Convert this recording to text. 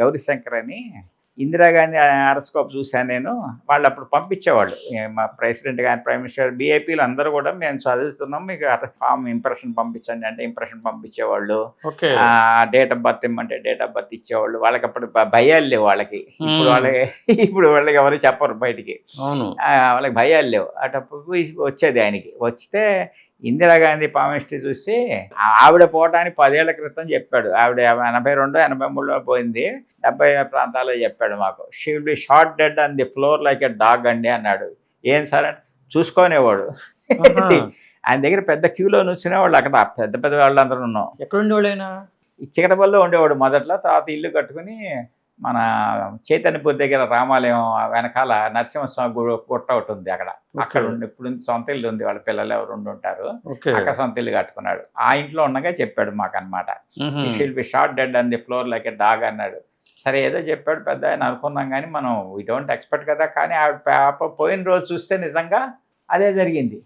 గౌరీశంకర్ అని ఇందిరాగాంధీ అరస్కోప్ చూశాను నేను. వాళ్ళు అప్పుడు పంపించేవాళ్ళు. మా ప్రెసిడెంట్ గాని, ప్రైమ్ మినిస్టర్, బీఐపీలు అందరూ కూడా మేము చదువుతున్నాం. మీకు ఫామ్ ఇంప్రెషన్ పంపించండి అంటే ఇంప్రెషన్ పంపించేవాళ్ళు. ఓకే. డేట్ ఆఫ్ బర్త్ ఇమ్మంటే డేట్ ఆఫ్ బర్త్ ఇచ్చేవాళ్ళు. వాళ్ళకి అప్పుడు భయాలు లేవు వాళ్ళకి. ఇప్పుడు వాళ్ళకి ఎవరు చెప్పరు బయటికి. అవును. వాళ్ళకి భయాలు లేవు. అటప్పుడు వచ్చేది ఆయనకి. వస్తే ఇందిరాగాంధీ ఫామ్ హిస్టరీ చూసి ఆవిడ పోవడానికి 10 ఏళ్ల క్రితం చెప్పాడు. ఆవిడ 82, 83లో పోయింది. 70 ప్రాంతాల్లో చెప్పాడు మాకు. She will be short dead on the floor like a dog అండి అన్నాడు. ఏం సార్ అంటే చూసుకునేవాడు. ఆయన దగ్గర పెద్ద క్యూలో నుంచునేవాళ్ళు అక్కడ. పెద్ద పెద్ద వాళ్ళందరూ ఉన్నాం. ఎక్కడ ఉండేవాళ్ళు ఆయన? ఈ చికటపల్లిలో ఉండేవాడు మొదట్లో. తర్వాత ఇల్లు కట్టుకుని మన చైతన్యపూర్ దగ్గర రామాలయం వెనకాల నరసింహస్వామి గుట్ట ఒకటి ఉంది అక్కడ. అక్కడ ఉండి ఇప్పుడు సొంత ఇల్లు ఉంది. వాళ్ళ పిల్లలు ఎవరు ఉంటారు. అక్కడ సొంత ఇల్లు కట్టుకున్నాడు. ఆ ఇంట్లో ఉండగా చెప్పాడు మాకు అనమాట. She'll be short dead on the floor like a dog అన్నాడు. సరే ఏదో చెప్పాడు పెద్ద ఆయన అనుకున్నాం, కానీ మనం వీ డోంట్ ఎక్స్పెక్ట్ కదా. కానీ ఆవిడ పాప పోయిన రోజు చూస్తే నిజంగా అదే జరిగింది.